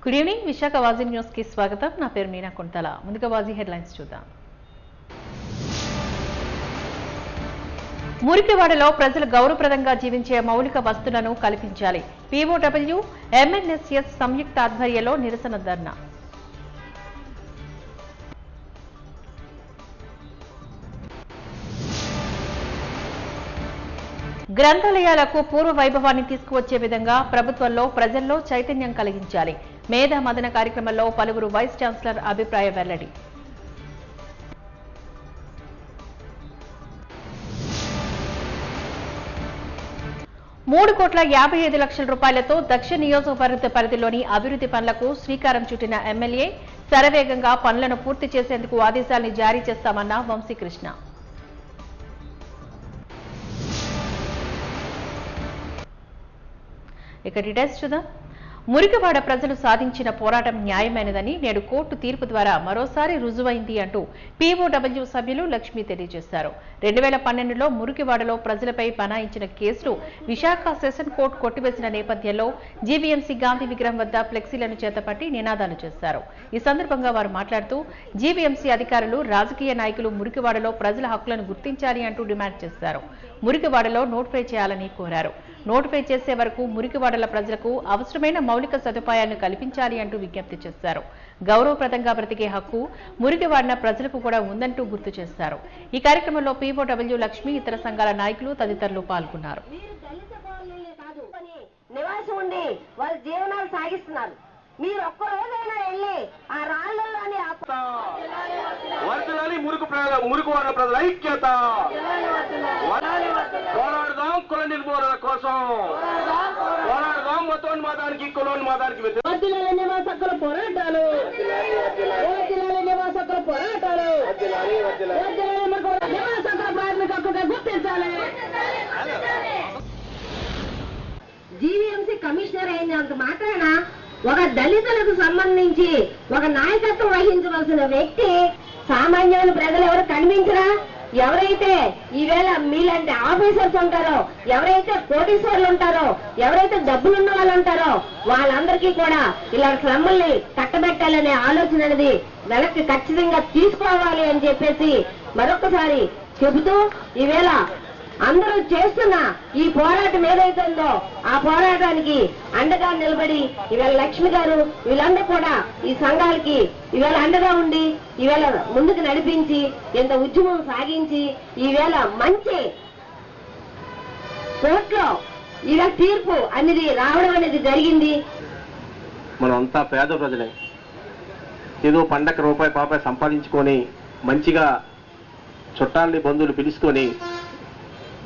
Good evening Visakha వాజీ news కి స్వాగతం. నా పేరు మీనా కొంతల. ముందుగా వాజీ హెడ్లైన్స్ చూద్దాం. మురికివాడలో ప్రజలు గౌరవప్రదంగా జీవించే మౌలిక వస్తువులను కల్పించాలి. పీఓడబ్ల్యూ ఎంఎన్ఎస్ఎస్ సంయుక్త ఆధ్వర్యంలో నిరసన ధర్నా. గ్రంథాలయాలకు పూర్వ వైభవాన్ని తీసుకువచ్చే విధంగా ప్రభుత్వంలో ప్రజల్లో చైతన్యం కలిగించాలి. మేధా మదన కార్యక్రమంలో పలువురు వైస్ ఛాన్సలర్ అభిప్రాయ వెల్లడి. ₹3,55,00,000 దక్షిణ నియోజకవర్గ పరిధిలోని అభివృద్ధి పనులకు శ్రీకారం చుట్టిన ఎమ్మెల్యే శరవేగంగా పనులను పూర్తి చేసేందుకు ఆదేశాలను జారీ చేస్తామన్న వంశీకృష్ణ. ఇక డీటెయిల్స్ చూద్దాం. మురికివాడ ప్రజలు సాధించిన పోరాటం న్యాయమైనదని నేడు కోర్టు తీర్పు ద్వారా మరోసారి రుజువైంది అంటూ పీఓడబ్ల్యూ సభ్యులు లక్ష్మి తెలియజేశారు. 2012లో మురికివాడలో ప్రజలపై బనాయించిన కేసులు విశాఖ సెషన్ కోర్టు కొట్టివేసిన నేపథ్యంలో జీవీఎంసీ గాంధీ విగ్రహం వద్ద ఫ్లెక్సీలను చేతపట్టి నినాదాలు చేశారు. ఈ సందర్భంగా వారు మాట్లాడుతూ జీవీఎంసీ అధికారులు, రాజకీయ నాయకులు మురికివాడలో ప్రజల హక్కులను గుర్తించాలి అంటూ డిమాండ్ చేశారు. మురికివాడలో నోటిఫై చేయాలని కోరారు. నోటిఫై చేసే వరకు మురికివాడల ప్రజలకు అవసరమైన మౌలిక సదుపాయాలను కల్పించాలి అంటూ విజ్ఞప్తి చేశారు. గౌరవప్రదంగా బ్రతికే హక్కు మురికివాడిన ప్రజలకు కూడా ఉందంటూ గుర్తు చేశారు. ఈ కార్యక్రమంలో పీఓడబ్ల్యూ లక్ష్మి, ఇతర సంఘాల నాయకులు తదితరులు పాల్గొన్నారు. మీరు ఒక్క రోజైనా వెళ్ళి ఆ రాళ్ళని మురుగువాడ ప్రజల ఐక్యత, పోరాడదాం కుల నిర్మూలన కోసం, పోరాడదాం మతోన్మాదానికి కులోన్మాదానికి నివాస హక్కుల పోరాటాలు, నివాస హక్కుల పోరాటాలు, నివాస హక్కుల ప్రాథమిక హక్కుగా గుర్తించాలి. జీవీఎంసీ కమిషనర్ అయినంత మాత్రాన ఒక దళితులకు సంబంధించి ఒక నాయకత్వం వహించవలసిన వ్యక్తి సామాన్యమైన ప్రజలు ఎవరు కనిపించరా? ఎవరైతే ఈవేళ మీలాంటి ఆఫీసర్స్ ఉంటారో, ఎవరైతే కోటీశ్వర్లు ఉంటారో, ఎవరైతే డబ్బులున్న వాళ్ళు ఉంటారో వాళ్ళందరికీ కూడా ఇలాంటి శ్రమల్ని కట్టబెట్టాలనే ఆలోచన అనేది వెనక్కి ఖచ్చితంగా తీసుకోవాలి అని చెప్పేసి మరొకసారి చెబుతూ ఈవేళ అందరూ చేస్తున్న ఈ పోరాటం ఏదైతుందో ఆ పోరాటానికి అండగా నిలబడి ఈవేళ లక్ష్మి గారు వీళ్ళందరూ కూడా ఈ సంఘాలకి ఈవేళ అండగా ఉండి ఈవేళ ముందుకు నడిపించి ఇంత ఉద్యమం సాగించి ఈవేళ మంచి కోర్టులో ఈవేళ తీర్పు అనేది రావడం అనేది జరిగింది. మనమంతా పేద ప్రజలే. ఏదో పండగ రూపాయి పాపాయి సంపాదించుకొని మంచిగా చుట్టాలని బంధువులు పిలుచుకొని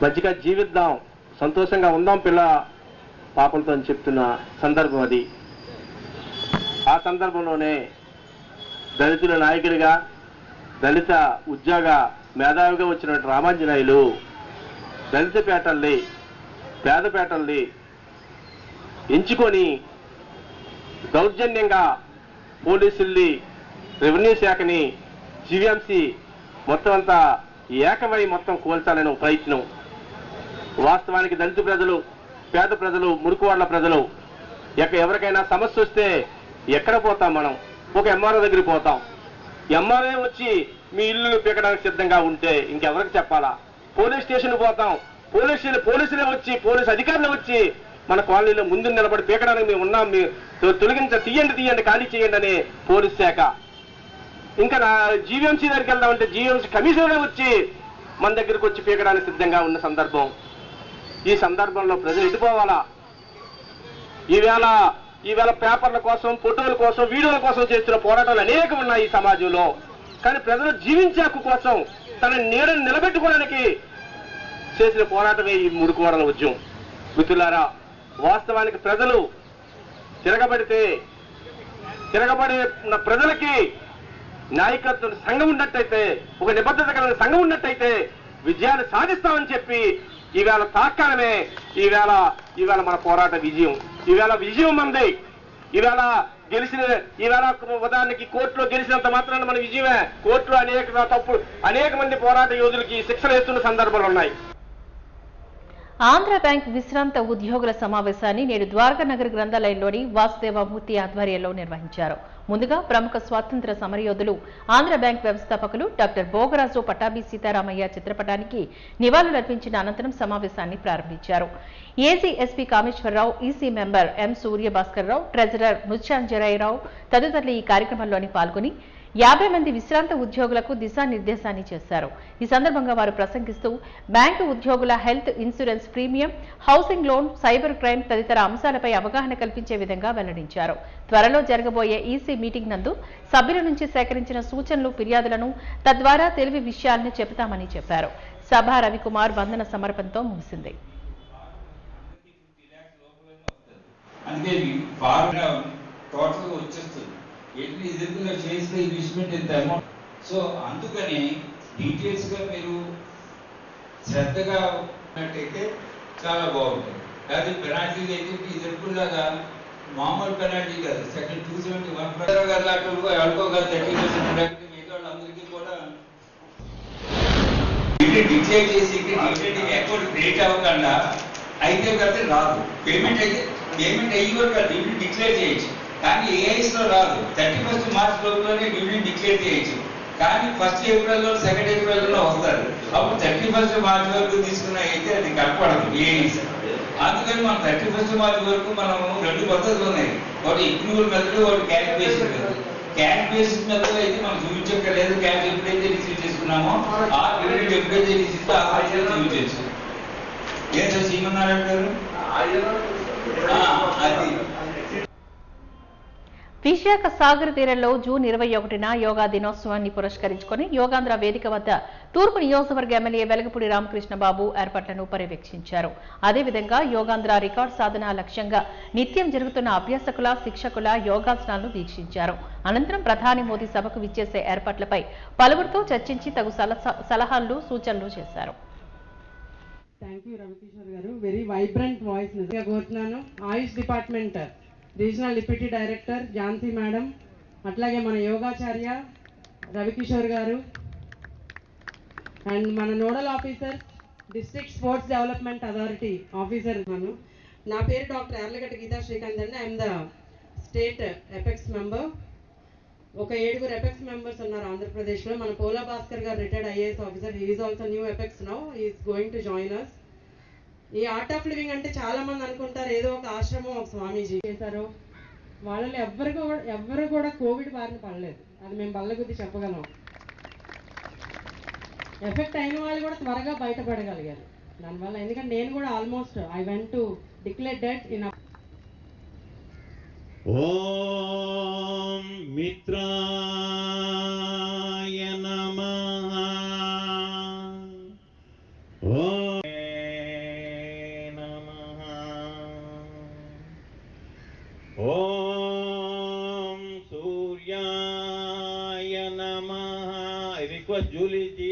మంచిగా జీవిద్దాం, సంతోషంగా ఉందాం పిల్ల పాపలతో అని చెప్తున్న సందర్భం అది. ఆ సందర్భంలోనే దళితుల నాయకుడిగా, దళిత ఉద్యోగ మేధావిగా వచ్చినటువంటి రామాంజనేయులు దళిత పేటల్ని, పేదపేటల్ని ఎంచుకొని దౌర్జన్యంగా పోలీసుల్ని, రెవెన్యూ శాఖని, జీవీఎంసీ మొత్తం అంతా ఏకమై మొత్తం కోల్చాలనే ప్రయత్నం. వాస్తవానికి దళిత ప్రజలు, పేద ప్రజలు, మురికివాడల ప్రజలు ఎవరికైనా సమస్య వస్తే ఎక్కడ పోతాం మనం? ఒక ఎంఆర్ఓ దగ్గరికి పోతాం. ఎంఆర్ఓ వచ్చి మీ ఇల్లు పీకడానికి సిద్ధంగా ఉంటే ఇంకెవరికి చెప్పాలా? పోలీస్ స్టేషన్ పోతాం. పోలీసులే వచ్చి, పోలీసు అధికారులు వచ్చి మన కాలనీలో ముందు నిలబడి పీకడానికి మేము ఉన్నాం, మీరు తీయండి ఖాళీ చేయండి అనే పోలీస్ శాఖ. ఇంకా జీవీఎంసీ దగ్గరికి వెళ్దామంటే జీవీఎంసీ కమిషనర్ వచ్చి మన దగ్గరికి వచ్చి పీకడానికి సిద్ధంగా ఉన్న సందర్భం. ఈ సందర్భంలో ప్రజలు ఎటుపోవాలా? ఈవేళ పేపర్ల కోసం, ఫోటోల కోసం, వీడియోల కోసం చేస్తున్న పోరాటాలు అనేకం ఉన్నాయి ఈ సమాజంలో. కానీ ప్రజలు జీవించే హక్కు కోసం, తన నీడను నిలబెట్టుకోవడానికి చేసిన పోరాటమే ఈ మురికివాడల ఉద్యమం. మిత్రులారా, వాస్తవానికి ప్రజలు తిరగబడే ప్రజలకి నాయకత్వం సంఘం ఉన్నట్టయితే, ఒక నిబద్ధత కలిగిన సంఘం ఉన్నట్టయితే విజయాన్ని సాధిస్తామని చెప్పి ఈవేళ తాత్కాలమే ఈవేళ మన పోరాట విజయం. ఈవేళ విజయం మంది. ఈవేళ ఉదాహరణకి కోర్టులో గెలిచినంత మాత్రాన మన విజయమే. కోర్టులో అనేక మంది పోరాట యోధులకి శిక్షలు వేస్తున్న సందర్భాలు ఉన్నాయి. ఆంధ్ర బ్యాంక్ విశ్రాంత ఉద్యోగుల సమావేశాన్ని నేడు ద్వారకానగర్ గ్రంథాలయంలోని వాసుదేవమూర్తి ఆధ్వర్యంలో నిర్వహించారు. ముందుగా ప్రముఖ స్వాతంత్ర్య సమరయోధులు ఆంధ్ర బ్యాంక్ వ్యవస్థాపకులు డాక్టర్ భోగరాజు పట్టాభి సీతారామయ్య చిత్రపటానికి నివాళులర్పించిన అనంతరం సమావేశాన్ని ప్రారంభించారు. AC SP Kameswararao, EC member M Suryabhaskarrao, treasurer Muthyanjarayarao తదితరులు ఈ కార్యక్రమంలోని పాల్గొని 50 మంది విశ్రాంత ఉద్యోగులకు దిశానిర్దేశాన్ని చేశారు. ఈ సందర్భంగా వారు ప్రసంగిస్తూ బ్యాంకు ఉద్యోగుల health insurance premium, housing loan, cyber crime తదితర అంశాలపై అవగాహన కల్పించే విధంగా వెల్లడించారు. త్వరలో జరగబోయే ఈసీ మీటింగ్ నందు సభ్యుల నుంచి సేకరించిన సూచనలు, ఫిర్యాదులను తద్వారా తెలివి విషయాలను చెబుతామని చెప్పారు. సభ రవికుమార్ వందన సమర్పణతో ముగిసింది. ఎదురుగా చేస్తే ఇన్వెస్ట్మెంట్ ఎంత అమౌంట్. సో అందుకని డీటెయిల్స్ గా మీరు శ్రద్ధగా ఉన్నట్టయితే చాలా బాగుంటుంది. అది పెనాల్టీ అయితే ఎదురులాగా మామూలు పెనాల్టీ కాదు. సెక్షన్ 271 ఆడుకోగల 30% మిగతా వాళ్ళందరికీ కూడా డిక్లేర్ చేసి అకౌంట్ క్రియేట్ అవ్వకుండా అయితే కదా రాదు. పేమెంట్ అయ్యి కూడా డ్యూటీ డిక్లేర్ చేయొచ్చు, కానీ ఏఐస్ లో రాదు. 31 మార్చ్ లోపలనే డ్యూటీ డిక్లేర్ చేయొచ్చు, కానీ 1 ఏప్రిల్ 2 ఏప్రిల్ వస్తారు. అప్పుడు 31 మార్చ్ వరకు తీసుకున్న అయితే అది కనపడదు ఏఐస్. అందుకని మనం 31 మార్చ్ వరకు మనం 2 పద్ధతులు ఉన్నాయి. ఒకటి ఇగ్నోర్ మెథడ్, ఒకటి cash based method. Cash based method అయితే మనం చూపించక్కర్లేదు. క్యాష్ ఎప్పుడైతే రిసీవ్ చేసుకున్నామో ఆ క్రెడిట్ ఎప్పుడైతే రిసీవ్ చూపించచ్చు. ఏదో చేయమన్నారంటారు అది. విశాఖ సాగర్ తీరంలో జూన్ 21న యోగా దినోత్సవాన్ని పురస్కరించుకుని యోగాంధ్ర వేదిక వద్ద తూర్పు నియోజకవర్గ ఎమ్మెల్యే వెలగపూడి రామకృష్ణబాబు ఏర్పాట్లను పర్యవేక్షించారు. అదేవిధంగా యోగాంధ్ర రికార్డు సాధన లక్ష్యంగా నిత్యం జరుగుతున్న అభ్యాసకుల, శిక్షకుల యోగాసనాలను వీక్షించారు. అనంతరం ప్రధాని మోదీ సభకు విచ్చేసే ఏర్పాట్లపై పలువురితో చర్చించి తగు సలహాలు, సూచనలు చేశారు. థ్యాంక్ యూ రవికిషోర్ గారు, వెరీ వైబ్రెంట్ వాయిస్ నిజంగా కోరుతున్నాను. AYUSH department regional deputy director Jhansi madam, అట్లాగే మన యోగాచార్య రవికిషోర్ గారు అండ్ మన nodal officer district sports development authority officer. నా పేరు డాక్టర్ యార్లగడ్డ గీతా శ్రీకాంత్ అండి. I'm the state apex member. ఒక 7 ఎపెక్స్ మెంబర్స్ ఉన్నారు ఆంధ్రప్రదేశ్లో. మన పోలా భాస్కర్ గారు retired IAS officer. He is also new apex now. He is going to join us. ఈ ఆర్ట్ ఆఫ్ లివింగ్ అంటే చాలా మంది అనుకుంటారు ఏదో ఒక ఆశ్రమం, ఒక స్వామీజీ చేశారు. వాళ్ళని ఎవ్వరు కూడా కోవిడ్ బారిన పడలేదు. అది మేము బల్ల గుద్ది చెప్పగలం. ఎఫెక్ట్ అయిన వాళ్ళు కూడా త్వరగా బయటపడగలిగారు దానివల్ల. ఎందుకంటే నేను కూడా almost I went to declare death in. ఓం మిత్రాయ నమః. ఓం నమః. ఓం సూర్యాయ నమః. I request Julie ji,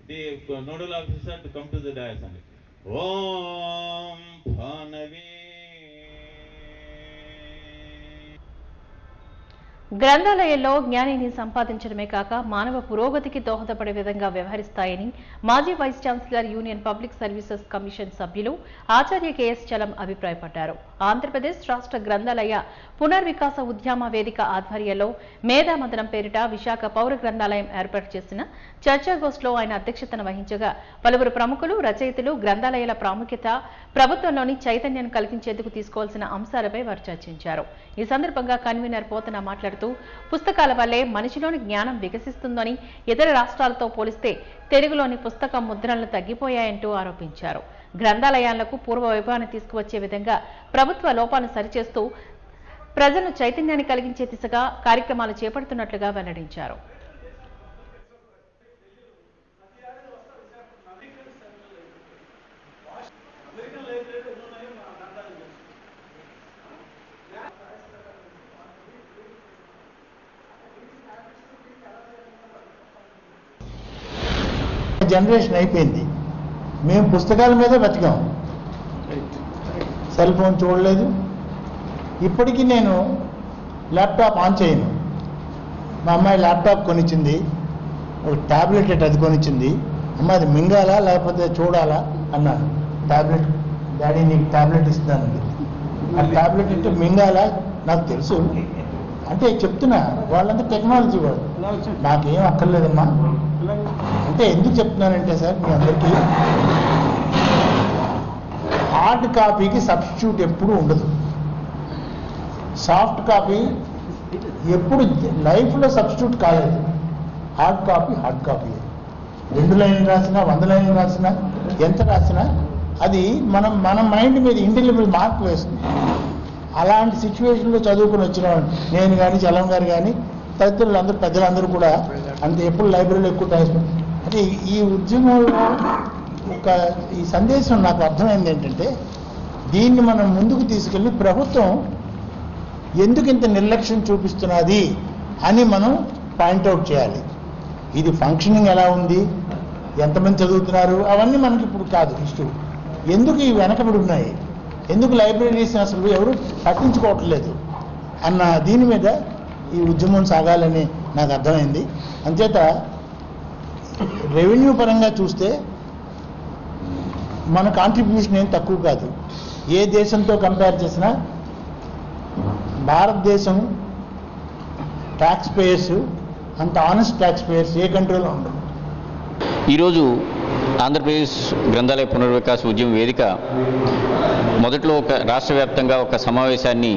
the nodal officer, to come to the dais. Om Bhanavi. గ్రంథాలయంలో జ్ఞానాన్ని సంపాదించడమే కాక మానవ పురోగతికి దోహదపడే విధంగా వ్యవహరిస్తాయని మాజీ vice chancellor union public services commission సభ్యులు ఆచార్య కెఎస్ చలం అభిప్రాయపడ్డారు. ఆంధ్రప్రదేశ్ రాష్ట్ర గ్రంథాలయ పునర్వికాస ఉద్యమ వేదిక ఆధ్వర్యంలో మేధామదనం పేరిట విశాఖ పౌర గ్రంథాలయం ఏర్పాటు చేసిన చర్చాగోష్ఠిలో ఆయన అధ్యక్షతన వహించగా పలువురు ప్రముఖులు, రచయితలు గ్రంథాలయాల ప్రాముఖ్యత, ప్రభుత్వంలోని చైతన్యాన్ని కలిగించేందుకు తీసుకోవాల్సిన అంశాలపై వారు చర్చించారు. ఈ సందర్భంగా కన్వీనర్ పోతన మాట్లాడుతూ పుస్తకాల వల్లే మనిషిలోని జ్ఞానం వికసిస్తుందని, ఇతర రాష్ట్రాలతో పోలిస్తే తెలుగులోని పుస్తక ముద్రణలు తగ్గిపోయాయంటూ ఆరోపించారు. గ్రంథాలయాలకు పూర్వ వైభవాన్ని తీసుకువచ్చే విధంగా ప్రభుత్వ లోపాలను సరిచేస్తూ ప్రజలను చైతన్యాన్ని కలిగించే దిశగా కార్యక్రమాలు చేపడుతున్నట్లుగా వెల్లడించారు. జనరేషన్ అయిపోయింది. మేము పుస్తకాల మీద బతికాం, సెల్ ఫోన్ చూడలేదు. ఇప్పటికీ నేను ల్యాప్టాప్ ఆన్ చేయను. మా అమ్మాయి ల్యాప్టాప్ కొనిచ్చింది, ఒక ట్యాబ్లెట్ అది కొనిచ్చింది. అమ్మ అది మింగాలా లేకపోతే చూడాలా అన్నాను. ట్యాబ్లెట్, డాడీ నీకు ట్యాబ్లెట్ ఇస్తాను. ఆ ట్యాబ్లెట్ అంటే మింగాలా నాకు తెలుసు అంటే చెప్తున్నా, వాళ్ళంతా టెక్నాలజీ వాళ్ళు, నాకేం అక్కర్లేదమ్మా. అంటే ఎందుకు చెప్తున్నానంటే సార్ మీ అందరికీ, హార్డ్ కాపీకి సబ్స్టిట్యూట్ ఎప్పుడూ ఉండదు. సాఫ్ట్ కాపీ ఎప్పుడు లైఫ్లో సబ్స్టిట్యూట్ కాలేదు. హార్డ్ కాపీ 2 లైన్లు రాసినా 100 లైన్లు రాసినా ఎంత రాసినా అది మన మైండ్ మీద ఇండెలిబుల్ మార్క్ వేస్తుంది. అలాంటి సిచ్యువేషన్లో చదువుకుని వచ్చిన నేను కానీ చలం గారు కానీ తదితరులందరూ పెద్దలందరూ కూడా అంత ఎప్పుడు లైబ్రరీలో ఎక్కువ టైం. అంటే ఈ ఉద్యమంలో ఈ సందేశం నాకు అర్థమైంది ఏంటంటే, దీన్ని మనం ముందుకు తీసుకెళ్ళి ప్రభుత్వం ఎందుకు ఇంత నిర్లక్ష్యం చూపిస్తున్నది అని మనం పాయింట్అవుట్ చేయాలి. ఇది ఫంక్షనింగ్ ఎలా ఉంది, ఎంతమంది చదువుతున్నారు, అవన్నీ మనకి ఇప్పుడు కాదు ఇష్యూ. ఎందుకు ఇవి వెనకబడి ఉన్నాయి, ఎందుకు లైబ్రరీస్ అసలు ఎవరు పట్టించుకోవట్లేదు అన్న దీని మీద ఈ ఉద్యమం సాగాలని నాకు అర్థమైంది. అంచేత రెవెన్యూ పరంగా చూస్తే మన కాంట్రిబ్యూషన్ ఏం తక్కువ కాదు. ఏ దేశంతో కంపేర్ చేసినా భారతదేశం ట్యాక్స్ పేయర్స్ అంత ఆనెస్ట్ ట్యాక్స్ పేయర్స్ ఏ కంట్రీలో ఉండదు. ఈరోజు ఆంధ్రప్రదేశ్ గ్రంథాలయ పునర్వికాస ఉద్యమ వేదిక మొదట్లో ఒక రాష్ట్ర వ్యాప్తంగా ఒక సమావేశాన్ని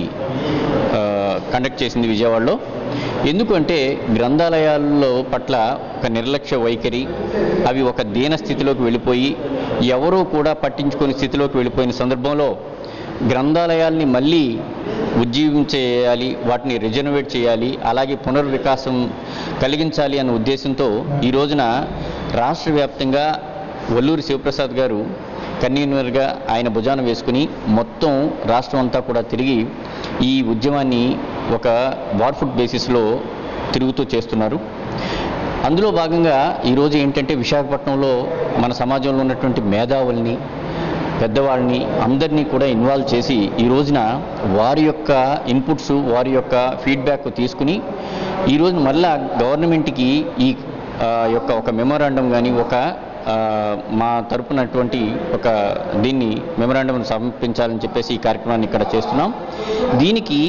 కండక్ట్ చేసింది విజయవాడలో. ఎందుకంటే గ్రంథాలయాల్లో పట్ల ఒక నిర్లక్ష్య వైఖరి, అవి ఒక దీన స్థితిలోకి వెళ్ళిపోయి ఎవరూ కూడా పట్టించుకునే స్థితిలోకి వెళ్ళిపోయిన సందర్భంలో గ్రంథాలయాల్ని మళ్ళీ ఉజ్జీవించేయాలి, వాటిని రిజనోవేట్ చేయాలి, అలాగే పునర్వికాసం కలిగించాలి అన్న ఉద్దేశంతో ఈ రోజున రాష్ట్ర వ్యాప్తంగా వల్లూరి శివప్రసాద్ గారు కన్వీనర్గా ఆయన భుజాన వేసుకుని మొత్తం రాష్ట్రం అంతా కూడా తిరిగి ఈ ఉద్యమాన్ని ఒక వార్ఫుట్ బేసిస్లో తిరుగుతూ చేస్తున్నారు. అందులో భాగంగా ఈరోజు ఏంటంటే విశాఖపట్నంలో మన సమాజంలో ఉన్నటువంటి మేధావుల్ని, పెద్దవాళ్ళని అందరినీ కూడా ఇన్వాల్వ్ చేసి ఈ రోజున వారి యొక్క ఇన్పుట్స్, వారి యొక్క ఫీడ్బ్యాక్ తీసుకుని ఈ రోజు మళ్ళా గవర్నమెంట్కి ఈ యొక్క ఒక మెమోరాండం కానీ ఒక మా తరపునటువంటి ఒక దీన్ని మెమోరాండం సమర్పించాలని చెప్పేసి ఈ కార్యక్రమాన్ని ఇక్కడ చేస్తున్నాం. దీనికి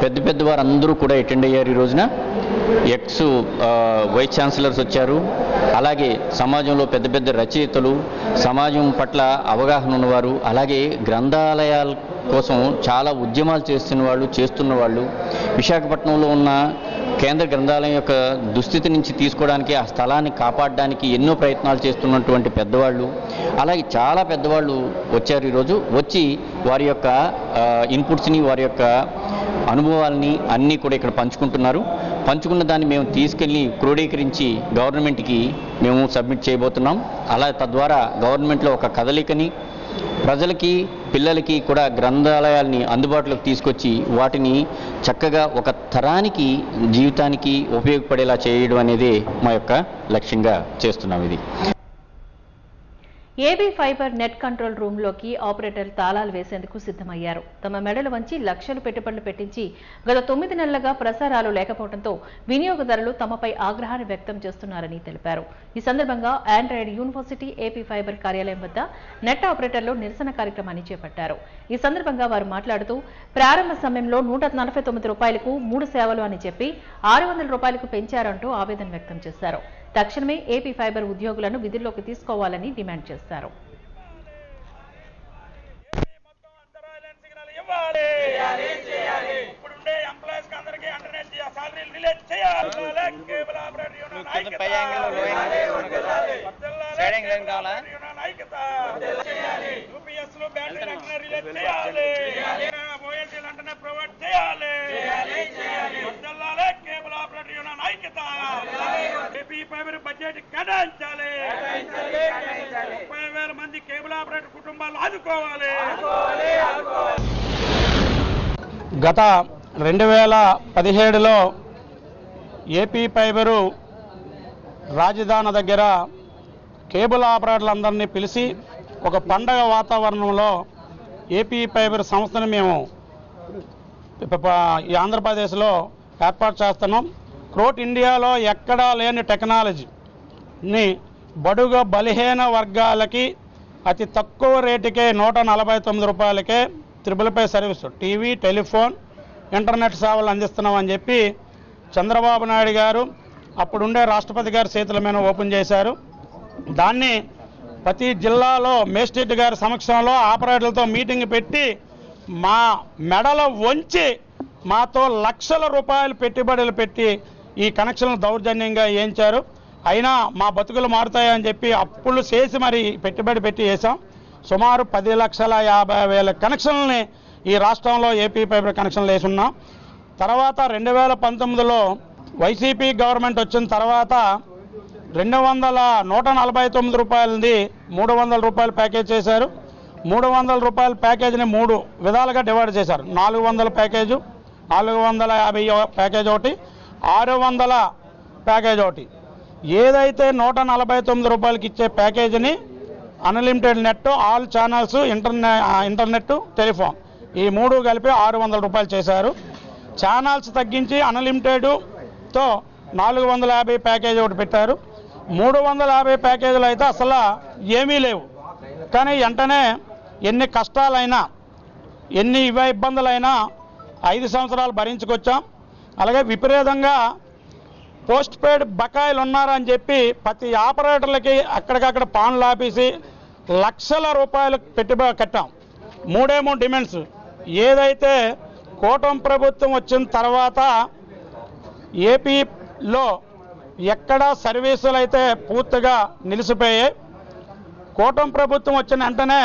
పెద్ద వారందరూ కూడా అటెండ్ అయ్యారు. ఈ రోజున ఎక్స్ వైస్ ఛాన్సలర్స్ వచ్చారు, అలాగే సమాజంలో పెద్ద రచయితలు, సమాజం పట్ల అవగాహన ఉన్నవారు, అలాగే గ్రంథాలయాల కోసం చాలా ఉద్యమాలు చేస్తున్న వాళ్ళు, విశాఖపట్నంలో ఉన్న కేంద్ర గ్రంథాలయం యొక్క దుస్థితి నుంచి తీసుకోవడానికి, ఆ స్థలాన్ని కాపాడడానికి ఎన్నో ప్రయత్నాలు చేస్తున్నటువంటి పెద్దవాళ్ళు, అలాగే చాలా పెద్దవాళ్ళు వచ్చారు. ఈరోజు వచ్చి వారి యొక్క ఇన్పుట్స్ని, వారి యొక్క అనుభవాల్ని అన్నీ కూడా ఇక్కడ పంచుకున్న దాన్ని మేము తీసుకెళ్ళి క్రోడీకరించి గవర్నమెంట్కి మేము సబ్మిట్ చేయబోతున్నాం. అలా తద్వారా గవర్నమెంట్లో ఒక కదలికని, ప్రజలకి, పిల్లలకి కూడా గ్రంథాలయాల్ని అందుబాటులోకి తీసుకొచ్చి వాటిని చక్కగా ఒక తరానికి జీవితానికి ఉపయోగపడేలా చేయడం అనేది మా యొక్క లక్ష్యంగా చేస్తున్నాం. ఇది ఏబీ ఫైబర్ నెట్ కంట్రోల్ రూమ్లోకి ఆపరేటర్ తాళాలు వేసేందుకు సిద్ధమయ్యారు. తమ మెడలు వంచి లక్షలు పెట్టుబడులు పెట్టించి గత 9 నెలలుగా ప్రసారాలు లేకపోవడంతో వినియోగదారులు తమపై ఆగ్రహాన్ని వ్యక్తం చేస్తున్నారని తెలిపారు. ఈ సందర్భంగా ఆండ్రాయిడ్ యూనివర్సిటీ ఏపీ ఫైబర్ కార్యాలయం వద్ద నెట్ ఆపరేటర్లు నిరసన కార్యక్రమాన్ని చేపట్టారు. ఈ సందర్భంగా వారు మాట్లాడుతూ ప్రారంభ సమయంలో 149 రూపాయలకు 3 సేవలు అని చెప్పి 600 రూపాయలకు పెంచారంటూ ఆవేదన వ్యక్తం చేశారు. తక్షణమే ఏపీ ఫైబర్ ఉద్యోగులను విధుల్లోకి తీసుకోవాలని డిమాండ్ చేశారు. బడ్జెట్ కేటాయించాలి. 30,000 మంది కేబుల్ ఆపరేటర్ కుటుంబాలు ఆదుకోవాలి. గత 2017లో ఏపీ ఫైబరు రాజధాని దగ్గర కేబుల్ ఆపరేటర్లందరినీ పిలిచి ఒక పండగ వాతావరణంలో ఏపీ ఫైబర్ సంస్థను మేము ఈ ఆంధ్రప్రదేశ్లో ఏర్పాటు చేస్తున్నాం. త్రోట్ ఇండియాలో ఎక్కడా లేని టెక్నాలజీని బడుగ బలహీన వర్గాలకి అతి తక్కువ రేటుకే 149 రూపాయలకే త్రిబుల్పై సర్వీసు టీవీ, టెలిఫోన్, ఇంటర్నెట్ సేవలు అందిస్తున్నామని చెప్పి చంద్రబాబు నాయుడు గారు అప్పుడుండే రాష్ట్రపతి గారి చేతుల మీద ఓపెన్ చేశారు. దాన్ని ప్రతి జిల్లాలో మేజిస్ట్రేట్ గారి సమక్షంలో ఆపరేటర్లతో మీటింగ్ పెట్టి మా మెడలో వంచి మాతో లక్షల రూపాయలు పెట్టుబడులు పెట్టి ఈ కనెక్షన్లు దౌర్జన్యంగా వేయించారు. అయినా మా బతుకులు మారుతాయని చెప్పి అప్పులు చేసి మరి పెట్టుబడి పెట్టి వేసాం. సుమారు 10,50,000 కనెక్షన్లని ఈ రాష్ట్రంలో ఏపీ ఫైబర్ కనెక్షన్లు వేసున్నాం. తర్వాత 2019లో వైసీపీ గవర్నమెంట్ వచ్చిన తర్వాత 149 రూపాయలది 300 రూపాయల ప్యాకేజ్ చేశారు. 300 రూపాయల ప్యాకేజీని 3 విధాలుగా డివైడ్ చేశారు. 400 ప్యాకేజు, 450 ప్యాకేజ్ ఒకటి, 600 ప్యాకేజ్ ఒకటి. ఏదైతే 149 రూపాయలకి ఇచ్చే ప్యాకేజీని unlimited net, all channels, internet, telephone ఈ 3 కలిపి 600 రూపాయలు చేశారు. ఛానల్స్ తగ్గించి అన్లిమిటెడ్తో 450 ప్యాకేజ్ ఒకటి పెట్టారు. 350 ప్యాకేజీలు అయితే అసలు ఏమీ లేవు. కానీ వెంటనే ఎన్ని కష్టాలైనా ఎన్ని ఇబ్బందులైనా 5 సంవత్సరాలు భరించుకొచ్చాం. అలాగే విపరీతంగా పోస్ట్ పెయిడ్ బకాయిలు ఉన్నారని చెప్పి ప్రతి ఆపరేటర్లకి అక్కడికక్కడ పాన్లు ఆపేసి లక్షల రూపాయలు పెట్టుబడి కట్టాం. 3 డిమాండ్స్. ఏదైతే కూటమి ప్రభుత్వం వచ్చిన తర్వాత ఏపీలో ఎక్కడ సర్వీసులు అయితే పూర్తిగా నిలిచిపోయాయి. కూటమి ప్రభుత్వం వచ్చిన వెంటనే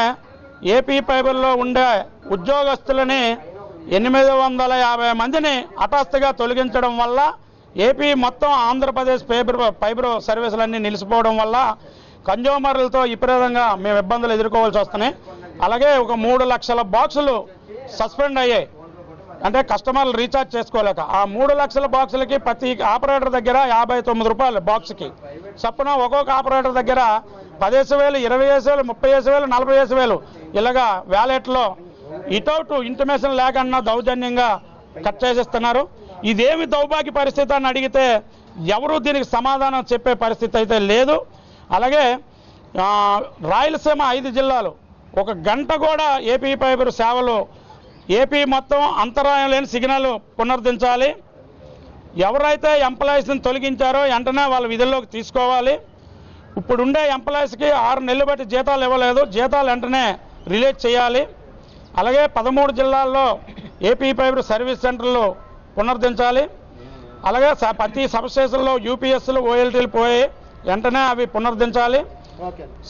ఏపీ ఫైబర్లో ఉండే ఉద్యోగస్తులని 850 మందిని హఠాత్తుగా తొలగించడం వల్ల ఏపీ మొత్తం ఆంధ్రప్రదేశ్ ఫైబర్ సర్వీసులన్నీ నిలిచిపోవడం వల్ల కన్జ్యూమర్లతో విపరీతంగా మేము ఇబ్బందులు ఎదుర్కోవాల్సి వస్తున్నాయి. అలాగే ఒక 3 లక్షల బాక్సులు సస్పెండ్ అయ్యాయి. అంటే కస్టమర్లు రీఛార్జ్ చేసుకోలేక ఆ 3 లక్షల బాక్సులకి ప్రతి ఆపరేటర్ దగ్గర 59 రూపాయలు బాక్స్కి చప్పున ఒక్కొక్క ఆపరేటర్ దగ్గర 15,000, 20,000, 30,000, 40,000 ఇలాగా వ్యాలెట్లో వితౌట్ ఇంటిమేషన్ లేకుండా దౌర్జన్యంగా కట్ చేసేస్తున్నారు. ఇదేమి దౌర్భాగ్య పరిస్థితి అని అడిగితే ఎవరు దీనికి సమాధానం చెప్పే పరిస్థితి అయితే లేదు. అలాగే రాయలసీమ 5 జిల్లాలు 1 గంట కూడా ఏపీ ఫైబర్ సేవలు ఏపీ మొత్తం అంతరాయం లేని సిగ్నల్ పునరుద్ధరించాలి. ఎవరైతే ఎంప్లాయీస్ని తొలగించారో వెంటనే వాళ్ళ విధుల్లోకి తీసుకోవాలి. ఇప్పుడుండే ఎంప్లాయీస్కి 6 నెలలు బట్టి జీతాలు ఇవ్వలేదు, జీతాలు వెంటనే రిలీజ్ చేయాలి. అలాగే 13 జిల్లాల్లో ఏపీ ఫైబర్ సర్వీస్ సెంటర్లు పునరుద్ధరించాలి. అలాగే ప్రతి సబ్స్టేషన్లో యూపీఎస్లు, ఓఎల్టీలు పోయి వెంటనే అవి పునరుద్ధరించాలి.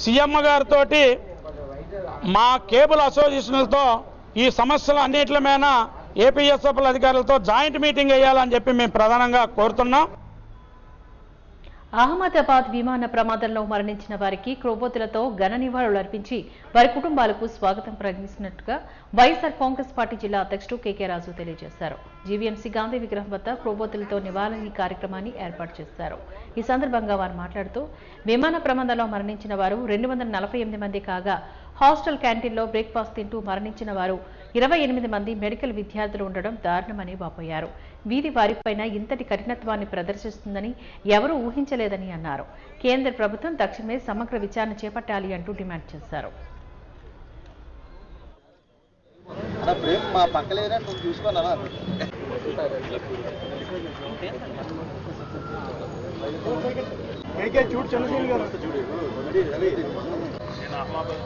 సీఎం గారితో మా కేబుల్ అసోసియేషన్లతో ఈ సమస్యలు అన్నింటి మీద ఏపీఎస్ఎఫ్ల అధికారులతో జాయింట్ మీటింగ్ వేయాలని చెప్పి మేము ప్రధానంగా కోరుతున్నాం. అహ్మదాబాద్ విమాన ప్రమాదంలో మరణించిన వారికి క్రోబోతులతో ఘన నివాళులు అర్పించి వారి కుటుంబాలకు స్వాగతం ప్రకటిస్తున్నట్టుగా వైఎస్ఆర్ కాంగ్రెస్ పార్టీ జిల్లా అధ్యక్షుడు కేకే రాజు తెలియజేశారు. జీవీఎంసీ గాంధీ విగ్రహం వద్ద క్రోబోతులతో నివాళి కార్యక్రమాన్ని ఏర్పాటు చేశారు. ఈ సందర్భంగా వారు మాట్లాడుతూ విమాన ప్రమాదంలో మరణించిన వారు 248 మంది కాగా హాస్టల్ క్యాంటీన్లో బ్రేక్ఫాస్ట్ తింటూ మరణించిన వారు 28 మంది మెడికల్ విద్యార్థులు ఉండడం దారుణమని వాపోయారు. వీరి వారిపైన ఇంతటి కఠినత్వాన్ని ప్రదర్శిస్తుందని ఎవరూ ఊహించలేదని అన్నారు. కేంద్ర ప్రభుత్వం తక్షణమే సమగ్ర విచారణ చేపట్టాలి అంటూ డిమాండ్ చేశారు.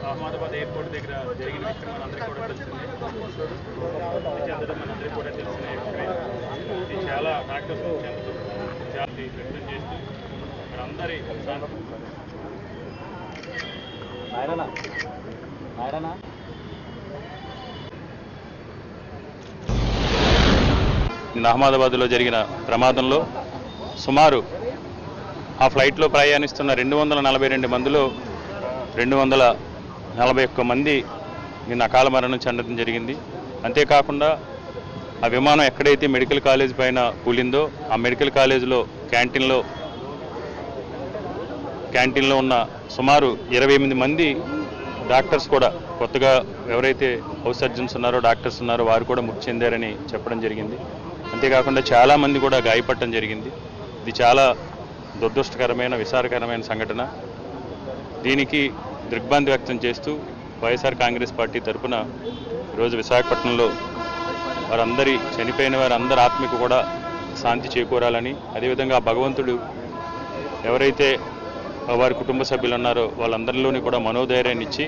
అహ్మదాబాద్ ఎయిర్పోర్ట్ దగ్గర జరిగిన విషయం మనందరికీ కూడా తెలిసిందే. చెందడం మనందరికీ కూడా తెలిసిన ఇది చాలా డాక్టర్స్ చాలా వ్యక్తం చేస్తూ అందరి నిన్న అహ్మదాబాద్లో జరిగిన ప్రమాదంలో సుమారు ఆ ఫ్లైట్లో ప్రయాణిస్తున్న 242 మందిలో 241 మంది నిన్న అకాల మరణం చెందడం జరిగింది. అంతేకాకుండా ఆ విమానం ఎక్కడైతే మెడికల్ కాలేజ్ పైన కూలిందో ఆ మెడికల్ కాలేజీలో క్యాంటీన్లో ఉన్న సుమారు 28 మంది డాక్టర్స్ కూడా కొత్తగా ఎవరైతే హౌస్ సర్జన్స్ ఉన్నారో డాక్టర్స్ ఉన్నారో వారు కూడా మృతి చెందారని చెప్పడం జరిగింది. అంతేకాకుండా చాలామంది కూడా గాయపడటం జరిగింది. ఇది చాలా దురదృష్టకరమైన విచారకరమైన సంఘటన. దీనికి దిగ్భ్రాంతి వ్యక్తం చేస్తూ వైఎస్ఆర్ కాంగ్రెస్ పార్టీ తరఫున ఈరోజు విశాఖపట్నంలో వారందరి చనిపోయిన వారందరి ఆత్మకు కూడా శాంతి చేకూరాలని, అదేవిధంగా భగవంతుడు ఎవరైతే వారి కుటుంబ సభ్యులు ఉన్నారో వాళ్ళందరిలోని కూడా మనోధైర్యాన్ని ఇచ్చి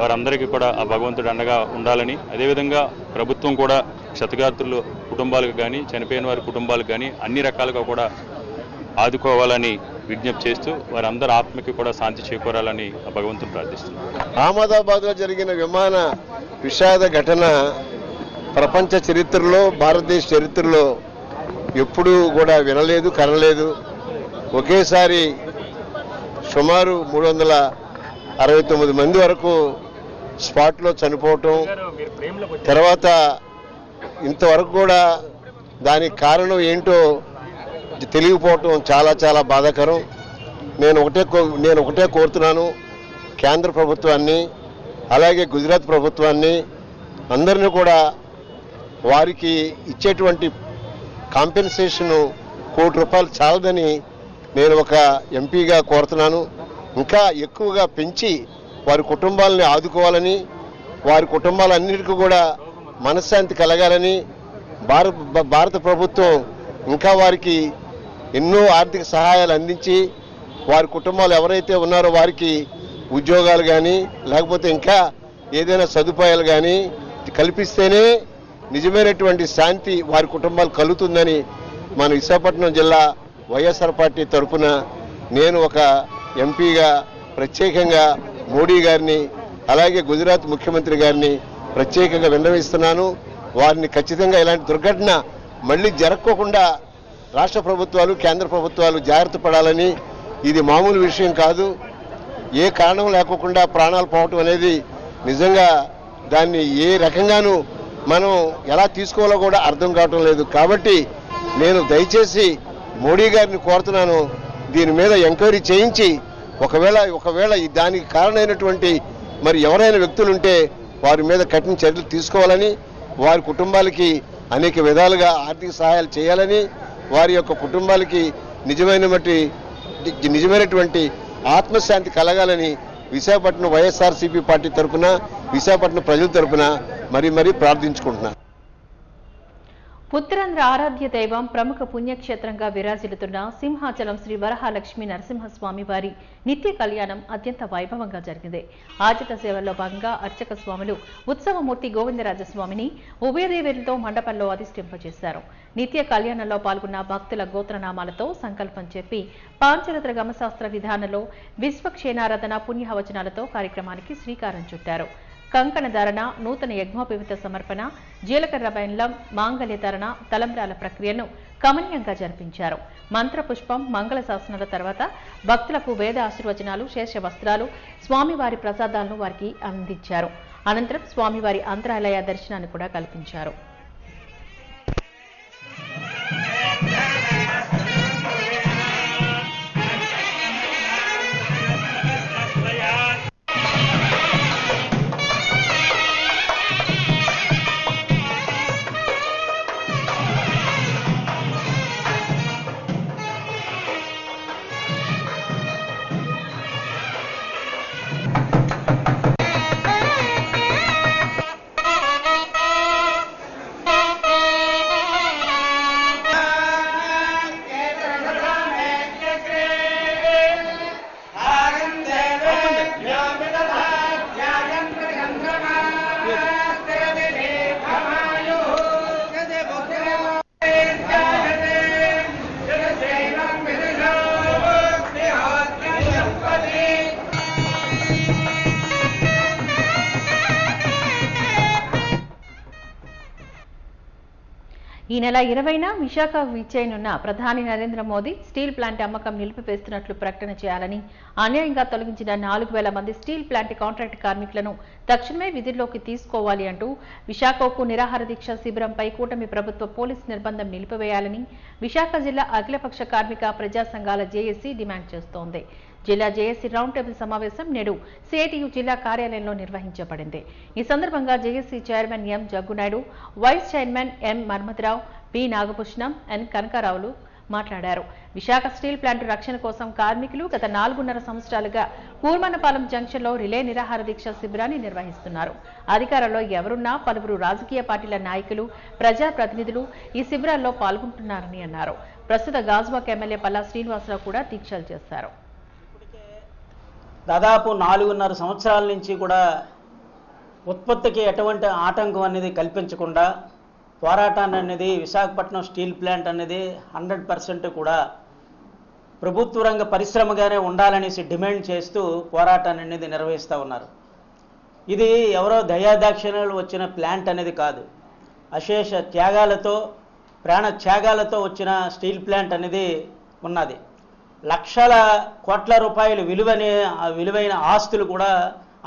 వారందరికీ కూడా ఆ భగవంతుడు అండగా ఉండాలని, అదేవిధంగా ప్రభుత్వం కూడా క్షతగాత్రుల కుటుంబాలకు కానీ చనిపోయిన వారి కుటుంబాలకు కానీ అన్ని రకాలుగా కూడా ఆదుకోవాలని విజ్ఞప్తి చేస్తూ వారందరి ఆత్మకి కూడా శాంతి చేకూరాలని ఆ భగవంతుని ప్రార్థిస్తున్నారు. అహ్మదాబాద్లో జరిగిన విమాన విషాద ఘటన ప్రపంచ చరిత్రలో, భారతదేశ చరిత్రలో ఎప్పుడూ కూడా వినలేదు, కనలేదు. ఒకేసారి సుమారు 369 మంది వరకు స్పాట్లో చనిపోవటం, తర్వాత ఇంతవరకు కూడా దానికి కారణం ఏంటో తెలియకపోవటం చాలా చాలా బాధాకరం. నేను ఒకటే కోరుతున్నాను, కేంద్ర ప్రభుత్వాన్ని అలాగే గుజరాత్ ప్రభుత్వాన్ని అందరినీ కూడా వారికి ఇచ్చేటువంటి కాంపెన్సేషను ₹1 కోటి చాలదని నేను ఒక ఎంపీగా కోరుతున్నాను. ఇంకా ఎక్కువగా పెంచి వారి కుటుంబాలని ఆదుకోవాలని, వారి కుటుంబాలన్నిటికీ కూడా మనశ్శాంతి కలగాలని భారత ప్రభుత్వం ఇంకా వారికి ఎన్నో ఆర్థిక సహాయాలు అందించి వారి కుటుంబాలు ఎవరైతే ఉన్నారో వారికి ఉద్యోగాలు కానీ లేకపోతే ఇంకా ఏదైనా సదుపాయాలు కానీ కల్పిస్తేనే నిజమైనటువంటి శాంతి వారి కుటుంబాలు కలుగుతుందని మన విశాఖపట్నం జిల్లా వైఎస్ఆర్ పార్టీ తరఫున నేను ఒక ఎంపీగా ప్రత్యేకంగా మోడీ గారిని అలాగే గుజరాత్ ముఖ్యమంత్రి గారిని ప్రత్యేకంగా విన్నవిస్తున్నాను. వారిని ఖచ్చితంగా ఇలాంటి దుర్ఘటన మళ్ళీ జరగకుండా రాష్ట్ర ప్రభుత్వాలు, కేంద్ర ప్రభుత్వాలు జాగ్రత్త పడాలని. ఇది మామూలు విషయం కాదు. ఏ కారణం లేకోకుండా ప్రాణాలు పోవటం అనేది నిజంగా దాన్ని ఏ రకంగానూ మనం ఎలా తీసుకోవాలో కూడా అర్థం కావటం లేదు. కాబట్టి నేను దయచేసి మోడీ గారిని కోరుతున్నాను, దీని మీద ఎంక్వైరీ చేయించి ఒకవేళ దానికి కారణమైనటువంటి మరి ఎవరైనా వ్యక్తులుంటే వారి మీద కఠిన చర్యలు తీసుకోవాలని, వారి కుటుంబాలకి అనేక విధాలుగా ఆర్థిక సహాయాలు చేయాలని, వారి యొక్క కుటుంబాలకి నిజమైనటువంటి ఆత్మశాంతి కలగాలని విశాఖపట్నం వైఎస్ఆర్సీపీ పార్టీ తరఫున, విశాఖపట్నం ప్రజల తరఫున మరీ ప్రార్థించుకుంటున్నాను. ఉత్తరాంధ్ర ఆరాధ్య దైవం, ప్రముఖ పుణ్యక్షేత్రంగా విరాజిల్లుతున్న సింహాచలం శ్రీ వరహాలక్ష్మి నరసింహస్వామి వారి నిత్య కళ్యాణం అత్యంత వైభవంగా జరిగింది. ఆజిత సేవల్లో భాగంగా అర్చక స్వాములు ఉత్సవమూర్తి గోవిందరాజస్వామిని ఉభయదేవులతో మండపంలో అధిష్ఠింపజేశారు. నిత్య కళ్యాణంలో పాల్గొన్న భక్తుల గోత్రనామాలతో సంకల్పం చెప్పి పాంచరత్ర గమశాస్త్ర విధానంలో విశ్వక్షేణారాధన పుణ్యవచనాలతో కార్యక్రమానికి శ్రీకారం చుట్టారు. కంకణ ధారణ, నూతన యజ్ఞోపవిత సమర్పణ, జీలకర్ర బెల్లం, మాంగళ్య ధారణ, తలంబ్రాల ప్రక్రియను కమనీయంగా జరిపించారు. మంత్రపుష్పం, మంగళ శాసనాల తర్వాత భక్తులకు వేద ఆశీర్వచనాలు, శేష వస్త్రాలు, స్వామివారి ప్రసాదాలను వారికి అందించారు. అనంతరం స్వామివారి అంతరాలయ దర్శనాన్ని కూడా కల్పించారు. ఈ నెల 20న విశాఖ విచ్చేయనున్న ప్రధాని నరేంద్ర మోదీ స్టీల్ ప్లాంట్ అమ్మకం నిలిపివేస్తున్నట్లు ప్రకటన చేయాలని, అన్యాయంగా తొలగించిన 4000 మంది స్టీల్ ప్లాంట్ కాంట్రాక్ట్ కార్మికులను తక్షణమే విధుల్లోకి తీసుకోవాలి అంటూ విశాఖ ఉక్కు నిరాహార దీక్ష శిబిరంపై కూటమి ప్రభుత్వ పోలీసు నిర్బంధం నిలిపివేయాలని విశాఖ జిల్లా అఖిలపక్ష కార్మిక ప్రజా సంఘాల జేఏసీ డిమాండ్ చేస్తోంది. జిల్లా జేఏసీ రౌండ్ టేబుల్ సమావేశం నేడు సిఐటియు జిల్లా కార్యాలయంలో నిర్వహించబడింది. ఈ సందర్భంగా JAC chairman M Jaggunaidu, vice chairman M Manmatharao, P Nagabhushanam, N కనకారావులు మాట్లాడారు. విశాఖ స్టీల్ ప్లాంట్ రక్షణ కోసం కార్మికులు గత 4.5 సంవత్సరాలుగా కూర్మన్నపాలెం జంక్షన్లో రిలే నిరాహార దీక్ష శిబిరాన్ని నిర్వహిస్తున్నారు. అధికారంలో ఎవరున్నా పలువురు రాజకీయ పార్టీల నాయకులు, ప్రజాప్రతినిధులు ఈ శిబిరాల్లో పాల్గొంటున్నారని అన్నారు. ప్రస్తుత గాజువాక ఎమ్మెల్యే పల్లా శ్రీనివాసరావు కూడా దీక్షలు చేశారు. దాదాపు 4.5 సంవత్సరాల నుంచి కూడా ఉత్పత్తికి ఎటువంటి ఆటంకం అనేది కల్పించకుండా పోరాటాన్ని అనేది విశాఖపట్నం స్టీల్ ప్లాంట్ అనేది 100% కూడా ప్రభుత్వ రంగ పరిశ్రమగానే ఉండాలనేసి డిమాండ్ చేస్తూ పోరాటాన్ని అనేది నిర్వహిస్తూ ఉన్నారు. ఇది ఎవరో దయాదాక్షిణ్యాలు వచ్చిన ప్లాంట్ అనేది కాదు. అశేష త్యాగాలతో, ప్రాణ త్యాగాలతో వచ్చిన స్టీల్ ప్లాంట్ అనేది ఉన్నది. లక్షల కోట్ల రూపాయలు విలువైన ఆస్తులు కూడా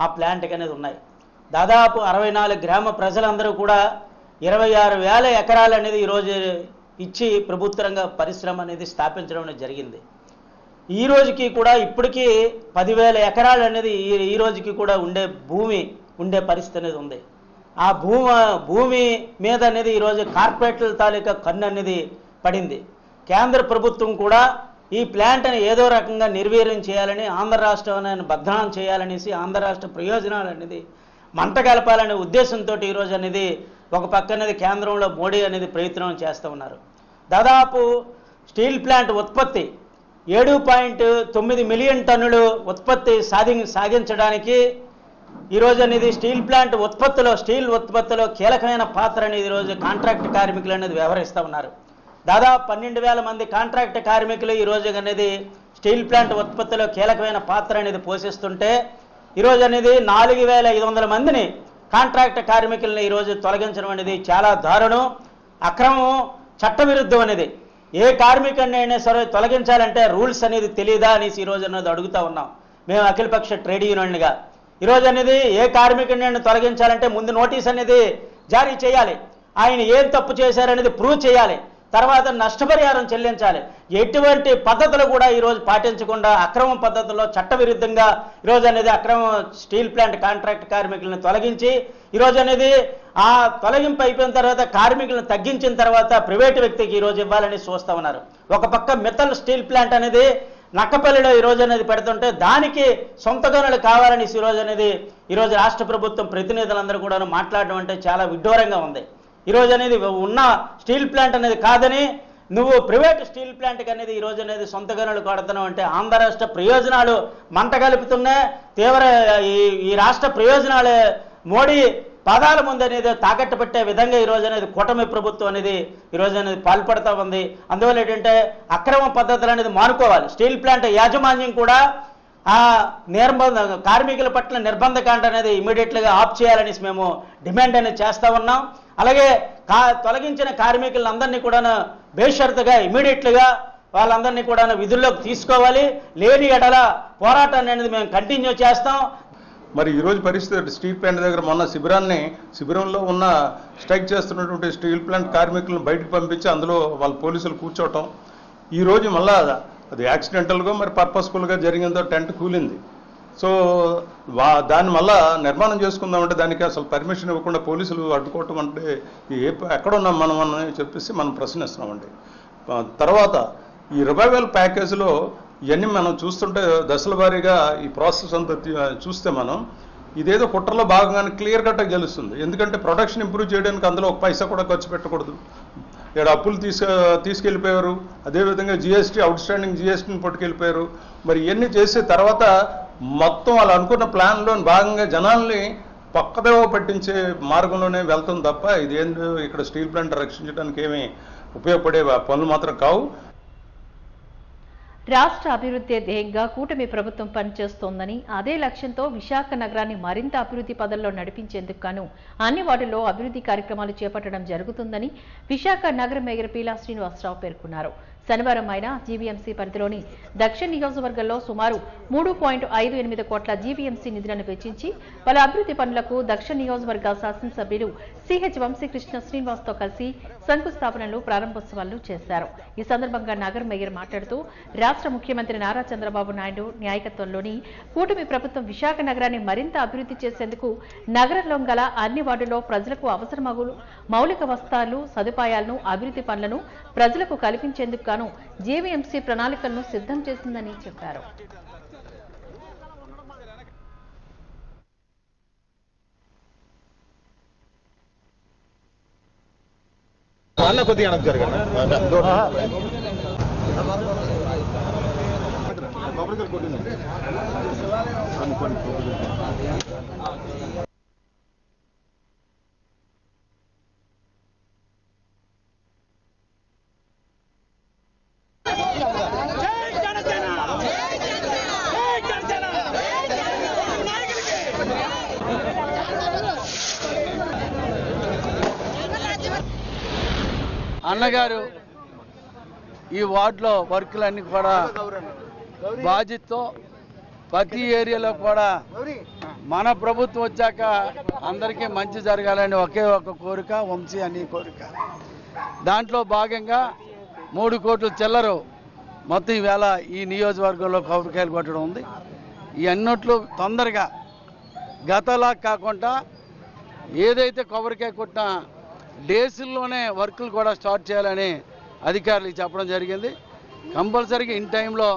ఆ ప్లాంట్కి అనేది ఉన్నాయి. దాదాపు 64 గ్రామ ప్రజలందరూ కూడా 26,000 ఎకరాలు అనేది ఈరోజు ఇచ్చి ప్రభుత్వ రంగ పరిశ్రమ అనేది స్థాపించడం అనేది జరిగింది. ఈ రోజుకి కూడా ఇప్పటికీ 10,000 ఎకరాలు అనేది ఈ రోజుకి కూడా ఉండే పరిస్థితి అనేది ఉంది. ఆ భూమి మీద అనేది ఈరోజు కార్పొరేట్ల తాలూకా కన్ను అనేది పడింది. కేంద్ర ప్రభుత్వం కూడా ఈ ప్లాంట్ని ఏదో రకంగా నిర్వీర్యం చేయాలని, ఆంధ్ర రాష్ట్రాన్ని బద్నాం చేయాలనేసి, ఆంధ్ర రాష్ట్ర ప్రయోజనాలు అనేది మంటగలపాలనే ఉద్దేశంతో ఈరోజు అనేది ఒక పక్క అనేది కేంద్రంలో మోడీ అనేది ప్రయత్నం చేస్తూ ఉన్నారు. దాదాపు స్టీల్ ప్లాంట్ ఉత్పత్తి 7.9 మిలియన్ టన్నులు ఉత్పత్తి సాగించడానికి ఈరోజు అనేది స్టీల్ ప్లాంట్ స్టీల్ ఉత్పత్తిలో కీలకమైన పాత్ర అనేది ఈరోజు కాంట్రాక్ట్ కార్మికులు అనేది వ్యవహరిస్తూ ఉన్నారు. దాదాపు 12,000 మంది కాంట్రాక్ట్ కార్మికులు ఈరోజు అనేది స్టీల్ ప్లాంట్ ఉత్పత్తిలో కీలకమైన పాత్ర అనేది పోషిస్తుంటే ఈరోజు అనేది 4,500 మందిని కాంట్రాక్ట్ కార్మికులను ఈరోజు తొలగించడం అనేది చాలా దారుణం, అక్రమం, చట్టవిరుద్ధం అనేది. ఏ కార్మికుడిని అయినా సరే తొలగించాలంటే రూల్స్ అనేది తెలియదా అనేసి ఈరోజు అనేది అడుగుతూ ఉన్నాం మేము అఖిలపక్ష ట్రేడ్ యూనియన్గా. ఈరోజు అనేది ఏ కార్మికుడిని తొలగించాలంటే ముందు నోటీస్ అనేది జారీ చేయాలి, ఆయన ఏం తప్పు చేశారనేది ప్రూవ్ చేయాలి, తర్వాత నష్టపరిహారం చెల్లించాలి. ఎటువంటి పద్ధతులు కూడా ఈరోజు పాటించకుండా అక్రమ పద్ధతుల్లో చట్టవిరుద్ధంగా ఈరోజు అనేది అక్రమ స్టీల్ ప్లాంట్ కాంట్రాక్ట్ కార్మికులను తొలగించి ఈరోజు అనేది ఆ తొలగింపు అయిపోయిన తర్వాత కార్మికులను తగ్గించిన తర్వాత ప్రైవేటు వ్యక్తికి ఈరోజు ఇవ్వాలని చూస్తూ ఉన్నారు. ఒక పక్క మిత్తల్ స్టీల్ ప్లాంట్ అనేది నక్కపల్లిలో ఈరోజు అనేది పెడుతుంటే దానికి సొంత గనులు కావాలని ఈరోజు రాష్ట్ర ప్రభుత్వం ప్రతినిధులందరూ కూడా మాట్లాడడం అంటే చాలా విడ్డూరంగా ఉంది. ఈరోజు అనేది ఉన్న స్టీల్ ప్లాంట్ అనేది కాదని నువ్వు ప్రైవేట్ స్టీల్ ప్లాంట్కి అనేది ఈరోజు అనేది సొంత గనులు కొడుతున్నావు అంటే ఆంధ్ర రాష్ట్ర ప్రయోజనాలు మంట కలుపుతున్నా ఈ రాష్ట్ర ప్రయోజనాలు మోడీ పాదాల ముందు అనేది తాకట్టు పెట్టే విధంగా ఈరోజు అనేది కూటమి ప్రభుత్వం అనేది ఈరోజు అనేది పాల్పడుతూ ఉంది. అందువల్ల ఏంటంటే అక్రమ పద్ధతులు అనేది మానుకోవాలి. స్టీల్ ప్లాంట్ యాజమాన్యం కూడా ఆ కార్మికుల పట్ల నిర్బంధకాండ అనేది ఇమీడియట్గా ఆఫ్ చేయాలని మేము డిమాండ్ అనేది చేస్తూ ఉన్నాం. అలాగే తొలగించిన కార్మికులందరినీ కూడా బేషరతుగా ఇమీడియట్గా వాళ్ళందరినీ కూడా విధుల్లోకి తీసుకోవాలి. లేని ఎడల పోరాటాన్ని అనేది మేము కంటిన్యూ చేస్తాం. మరి ఈరోజు పరిస్థితి స్టీల్ ప్లాంట్ దగ్గర మొన్న శిబిరంలో ఉన్న స్ట్రైక్ చేస్తున్నటువంటి స్టీల్ ప్లాంట్ కార్మికులను బయటకు పంపించి అందులో వాళ్ళ పోలీసులు కూర్చోవటం, ఈరోజు మళ్ళా అది యాక్సిడెంటల్గా మరి పర్పస్ఫుల్గా జరిగిందో టెంట్ కూలింది. సో దాన్ని మళ్ళా నిర్మాణం చేసుకుందామంటే దానికి అసలు పర్మిషన్ ఇవ్వకుండా పోలీసులు అడ్డుకోవటం అంటే ఎక్కడున్నాం మనం అని చెప్పేసి మనం ప్రశ్నిస్తున్నామండి. తర్వాత ఈ 20,000 ప్యాకేజీలో ఇవన్నీ మనం చూస్తుంటే దశల వారీగా ఈ ప్రాసెస్ అంతా చూస్తే మనం ఇదేదో కుట్రలో భాగంగానే క్లియర్ కట్గా గెలుస్తుంది. ఎందుకంటే ప్రొడక్షన్ ఇంప్రూవ్ చేయడానికి అందులో ఒక పైసా కూడా ఖర్చు పెట్టకూడదు. ఇక్కడ అప్పులు తీసుకెళ్ళిపోయారు, అదేవిధంగా జిఎస్టీ అవుట్ స్టాండింగ్ జిఎస్టీని పట్టుకెళ్ళిపోయారు. మరి ఇవన్నీ చేసే తర్వాత మొత్తం వాళ్ళు అనుకున్న ప్లాన్లో భాగంగా జనాల్ని పక్కదోవ పట్టించే మార్గంలోనే వెళ్తుంది తప్ప ఇదేంటో ఇక్కడ స్టీల్ ప్లాంట్ రక్షించడానికి ఏమీ ఉపయోగపడే పనులు మాత్రం కావు. రాష్ట్ర అభివృద్ధి ధ్యేయంగా కూటమి ప్రభుత్వం పనిచేస్తోందని, అదే లక్ష్యంతో విశాఖ నగరాన్ని మరింత అభివృద్ధి పదంలో నడిపించేందుకు గాను అన్ని వార్డుల్లో అభివృద్ధి కార్యక్రమాలు చేపట్టడం జరుగుతుందని విశాఖ నగర మేయర్ పీలా శ్రీనివాసరావు పేర్కొన్నారు. శనివారం ఆయన జీవీఎంసీ పరిధిలోని దక్షిణ నియోజకవర్గంలో సుమారు 3.58 కోట్ల జీవీఎంసీ నిధులను వెచ్చించి పలు అభివృద్ధి పనులకు దక్షిణ నియోజకవర్గ శాసనసభ్యులు సిహెచ్ వంశీకృష్ణ శ్రీనివాస్తో కలిసి శంకుస్థాపనలు, ప్రారంభోత్సవాలు చేశారు. ఈ సందర్భంగా నగర మేయర్ మాట్లాడుతూ రాష్ట్ర ముఖ్యమంత్రి నారా చంద్రబాబు నాయుడు నాయకత్వంలోని కూటమి ప్రభుత్వం విశాఖ నగరాన్ని మరింత అభివృద్ధి చేసేందుకు నగరంలో గల అన్ని వార్డుల్లో ప్రజలకు అవసరమగు మౌలిక వసతులు, సదుపాయాలను, అభివృద్ధి పనులను ప్రజలకు కల్పించేందుకు గాను జీవీఎంసీ ప్రణాళికలను సిద్ధం చేసిందని చెప్పారు. అన్న కొద్దిగా వెనక్కి జరగండి. అన్నగారు ఈ వార్డులో వర్కులన్నీ కూడా బాధ్యతతో ప్రతి ఏరియాలో కూడా మన ప్రభుత్వం వచ్చాక అందరికీ మంచి జరగాలని ఒకే ఒక కోరిక, వంశీ అని కోరిక. దాంట్లో భాగంగా 3 కోట్ల చిల్లరు మొత్తం ఈవేళ ఈ నియోజకవర్గంలో కొబ్బరికాయలు కొట్టడం ఉంది. ఈ అన్నిట్లో తొందరగా గతలా కాకుండా ఏదైతే కొబ్బరికాయ కొట్టిన డేస్లోనే వర్కులు కూడా స్టార్ట్ చేయాలని అధికారులకు చెప్పడం జరిగింది. కంపల్సరీగా ఇన్ టైంలో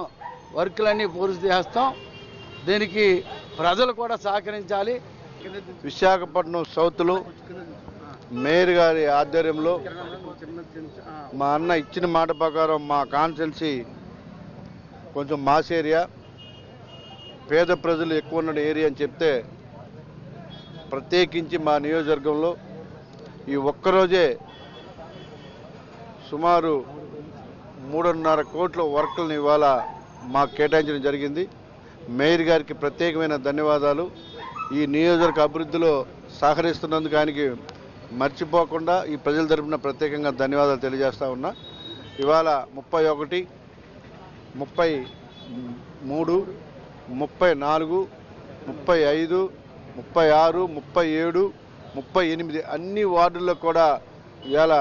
వర్కులన్నీ పూర్తి చేస్తాం. దీనికి ప్రజలు కూడా సహకరించాలి. విశాఖపట్నం సౌత్లో మేయర్ గారి ఆధ్వర్యంలో మా అన్న ఇచ్చిన మాట ప్రకారం మా కాన్స్టిట్యున్సీ కొంచెం మాస్ ఏరియా, పేద ప్రజలు ఎక్కువ ఉన్న ఏరియా అని చెప్తే ప్రత్యేకించి మా నియోజకవర్గంలో ఈ ఒక్కరోజే సుమారు 3.5 కోట్ల వర్కులను ఇవాళ మాకు కేటాయించడం జరిగింది. మేయర్ గారికి ప్రత్యేకమైన ధన్యవాదాలు. ఈ నియోజకవర్గ అభివృద్ధిలో సహకరిస్తున్నందుకు ఆయనకి మర్చిపోకుండా ఈ ప్రజల తరపున ప్రత్యేకంగా ధన్యవాదాలు తెలియజేస్తా ఉన్నా. ఇవాళ 31, 33, 34, 35, 36, 37, 38 అన్ని వార్డుల్లో కూడా ఇవాళ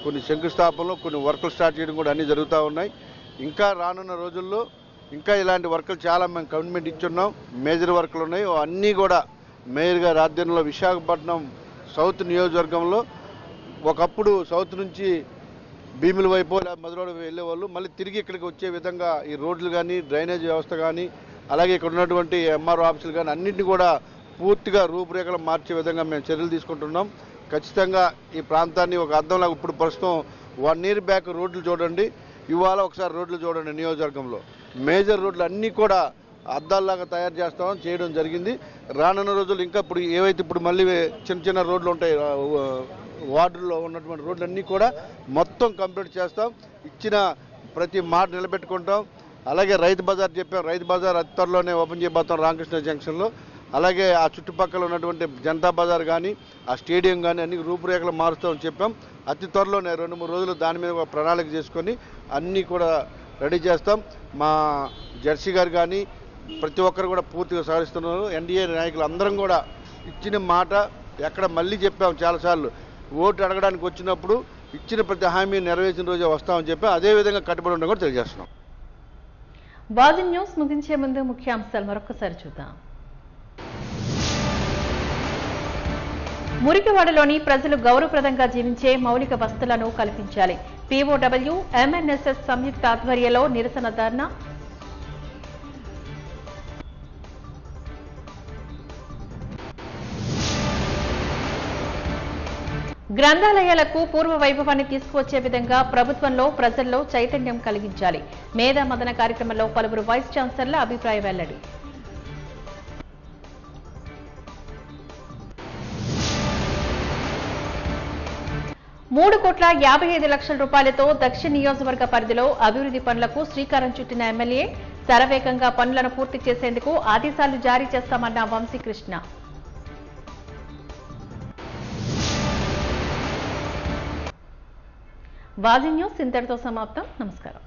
కొన్ని శంకుస్థాపనలు, కొన్ని వర్కులు స్టార్ట్ చేయడం కూడా అన్నీ జరుగుతూ ఉన్నాయి. ఇంకా రానున్న రోజుల్లో ఇంకా ఇలాంటి వర్కులు చాలా మేము కమిట్మెంట్ ఇచ్చున్నాం. మేజర్ వర్కులు ఉన్నాయి. అన్నీ కూడా మేయర్ గారి ఆధ్వర్యంలో విశాఖపట్నం సౌత్ నియోజకవర్గంలో ఒకప్పుడు సౌత్ నుంచి భీముల వైపు మధురవాడ వెళ్ళేవాళ్ళు మళ్ళీ తిరిగి ఇక్కడికి వచ్చే విధంగా ఈ రోడ్లు కానీ, డ్రైనేజ్ వ్యవస్థ కానీ, అలాగే ఇక్కడ ఉన్నటువంటి ఎంఆర్ఓ ఆఫీసులు కానీ అన్నింటినీ కూడా పూర్తిగా రూపురేఖలు మార్చే విధంగా మేము చర్యలు తీసుకుంటున్నాం. ఖచ్చితంగా ఈ ప్రాంతాన్ని ఒక అద్దంలాగా ఇప్పుడు ప్రస్తుతం 1 year బ్యాక్ రోడ్లు చూడండి, ఇవాళ ఒకసారి రోడ్లు చూడండి. నియోజకవర్గంలో మేజర్ రోడ్లు అన్నీ కూడా అద్దాల్లాగా తయారు చేస్తామని చేయడం జరిగింది. రానున్న రోజులు ఇంకా ఇప్పుడు ఏవైతే ఇప్పుడు మళ్ళీ చిన్న చిన్న రోడ్లు ఉంటాయి వార్డుల్లో ఉన్నటువంటి రోడ్లన్నీ కూడా మొత్తం కంప్లీట్ చేస్తాం. ఇచ్చిన ప్రతి మాట నిలబెట్టుకుంటాం. అలాగే రైతు బజార్ చెప్పాం, రైతు బజార్ అతి త్వరలోనే ఓపెన్ చేయబోతాం రామకృష్ణ జంక్షన్లో. అలాగే ఆ చుట్టుపక్కల ఉన్నటువంటి జనతా బజార్ కానీ, ఆ స్టేడియం కానీ అన్ని రూపురేఖలు మారుస్తామని చెప్పాం. అతి త్వరలోనే 2-3 రోజులు దాని మీద ఒక ప్రణాళిక చేసుకొని అన్నీ కూడా రెడీ చేస్తాం. మా జెర్సీ గారు కానీ ప్రతి ఒక్కరు కూడా పూర్తిగా సహకరిస్తున్నారు. ఎన్డీఏ నాయకులు అందరం కూడా ఇచ్చిన మాట ఎక్కడ మళ్ళీ చెప్పాం చాలాసార్లు, ఓటు అడగడానికి వచ్చినప్పుడు ఇచ్చిన ప్రతి హామీ నెరవేర్చిన రోజే వస్తామని చెప్పి అదేవిధంగా కట్టుబడి ఉండడం కూడా తెలియజేస్తున్నాం. బాజీ న్యూస్ ముగించే ముందు ముఖ్యాంశాలు మరొకసారి చూద్దాం. మురికివాడలోని ప్రజలు గౌరవప్రదంగా జీవించే మౌలిక వసతులను కల్పించాలి. పీఓడబ్ల్యూ ఎంఎన్ఎస్ఎస్ సంయుక్త ఆధ్వర్యంలో నిరసన ధర్నా. గ్రంథాలయాలకు పూర్వ వైభవాన్ని తీసుకువచ్చే విధంగా ప్రభుత్వంలో ప్రజల్లో చైతన్యం కలిగించాలి. మేధా మదన కార్యక్రమంలో పలువురు వైస్ ఛాన్సలర్ల అభిప్రాయ వెల్లడి. ₹3,55,00,000 దక్షిణ నియోజకవర్గ పరిధిలో అభివృద్ధి పనులకు శ్రీకారం చుట్టిన ఎమ్మెల్యే. శరవేగంగా పనులను పూర్తి చేసేందుకు ఆదేశాలు జారీ చేస్తామన్న వంశీకృష్ణ. బాజీ న్యూస్ ఇంతటితో సమాప్తం. నమస్కారం.